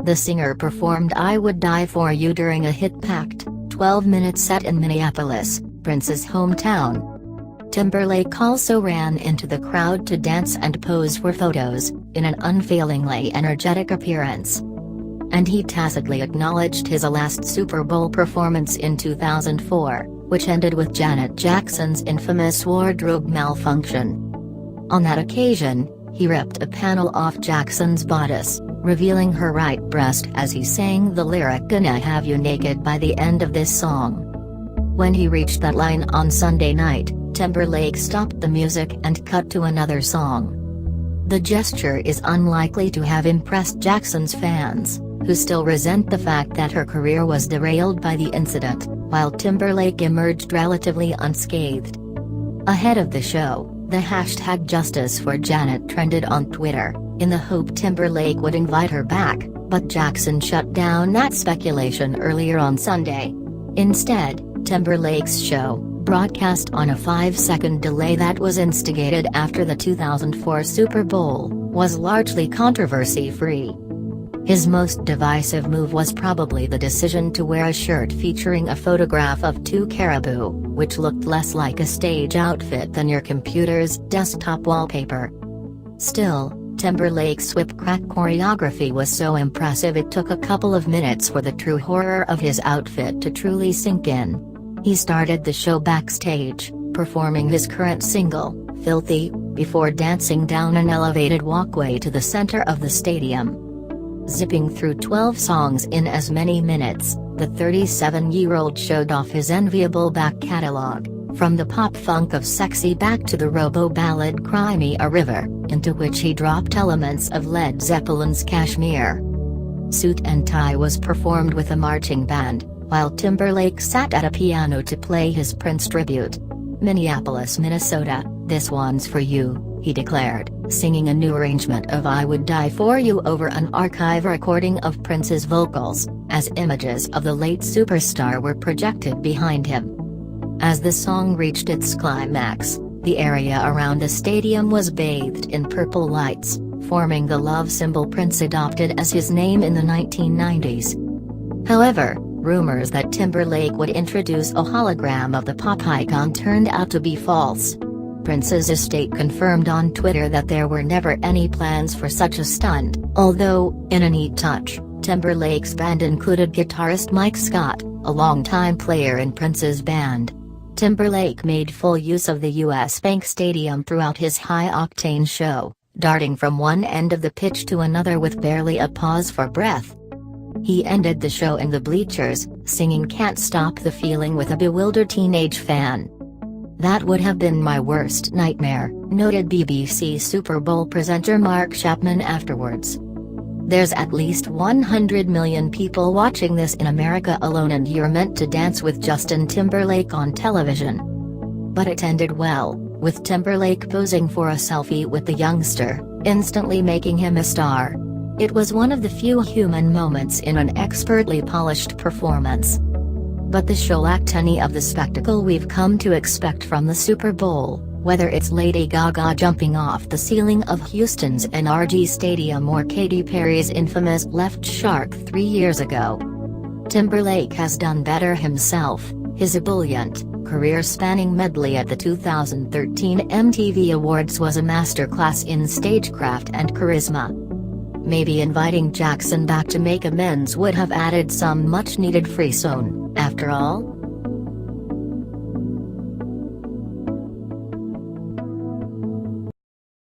The singer performed "I Would Die For You" during a hit-packed, 12-minute set in Minneapolis, Prince's hometown. Timberlake also ran into the crowd to dance and pose for photos, in an unfailingly energetic appearance. And he tacitly acknowledged his last Super Bowl performance in 2004, which ended with Janet Jackson's infamous wardrobe malfunction. On that occasion, he ripped a panel off Jackson's bodice, revealing her right breast as he sang the lyric "Gonna Have You Naked" by the end of this song. When he reached that line on Sunday night, Timberlake stopped the music and cut to another song. The gesture is unlikely to have impressed Jackson's fans, who still resent the fact that her career was derailed by the incident, while Timberlake emerged relatively unscathed. Ahead of the show, the hashtag #JusticeForJanet trended on Twitter, in the hope Timberlake would invite her back, but Jackson shut down that speculation earlier on Sunday. Instead, Timberlake's show, broadcast on a 5-second delay that was instigated after the 2004 Super Bowl, was largely controversy-free. His most divisive move was probably the decision to wear a shirt featuring a photograph of two caribou, which looked less like a stage outfit than your computer's desktop wallpaper. Still, Timberlake's whip-crack choreography was so impressive it took a couple of minutes for the true horror of his outfit to truly sink in. He started the show backstage, performing his current single, "Filthy," before dancing down an elevated walkway to the center of the stadium. Zipping through 12 songs in as many minutes, the 37-year-old showed off his enviable back catalog, from the pop-funk of "Sexy Back" to the robo-ballad "Cry Me a River," into which he dropped elements of Led Zeppelin's "Kashmir." "Suit and Tie" was performed with a marching band, while Timberlake sat at a piano to play his Prince tribute. "Minneapolis, Minnesota, this one's for you," he declared, singing a new arrangement of "I Would Die For You" over an archive recording of Prince's vocals, as images of the late superstar were projected behind him. As the song reached its climax, the area around the stadium was bathed in purple lights, forming the love symbol Prince adopted as his name in the 1990s. However, rumors that Timberlake would introduce a hologram of the pop icon turned out to be false. Prince's estate confirmed on Twitter that there were never any plans for such a stunt, although, in a neat touch, Timberlake's band included guitarist Mike Scott, a longtime player in Prince's band. Timberlake made full use of the U.S. Bank Stadium throughout his high-octane show, darting from one end of the pitch to another with barely a pause for breath. He ended the show in the bleachers, singing "Can't Stop the Feeling" with a bewildered teenage fan. "That would have been my worst nightmare," noted BBC Super Bowl presenter Mark Chapman afterwards. "There's at least 100 million people watching this in America alone, and you're meant to dance with Justin Timberlake on television." But it ended well, with Timberlake posing for a selfie with the youngster, instantly making him a star. It was one of the few human moments in an expertly polished performance. But the show lacked any of the spectacle we've come to expect from the Super Bowl, whether it's Lady Gaga jumping off the ceiling of Houston's NRG Stadium or Katy Perry's infamous "Left Shark" 3 years ago. Timberlake has done better himself. His ebullient, career-spanning medley at the 2013 MTV Awards was a masterclass in stagecraft and charisma. Maybe inviting Jackson back to make amends would have added some much-needed frisson, after all.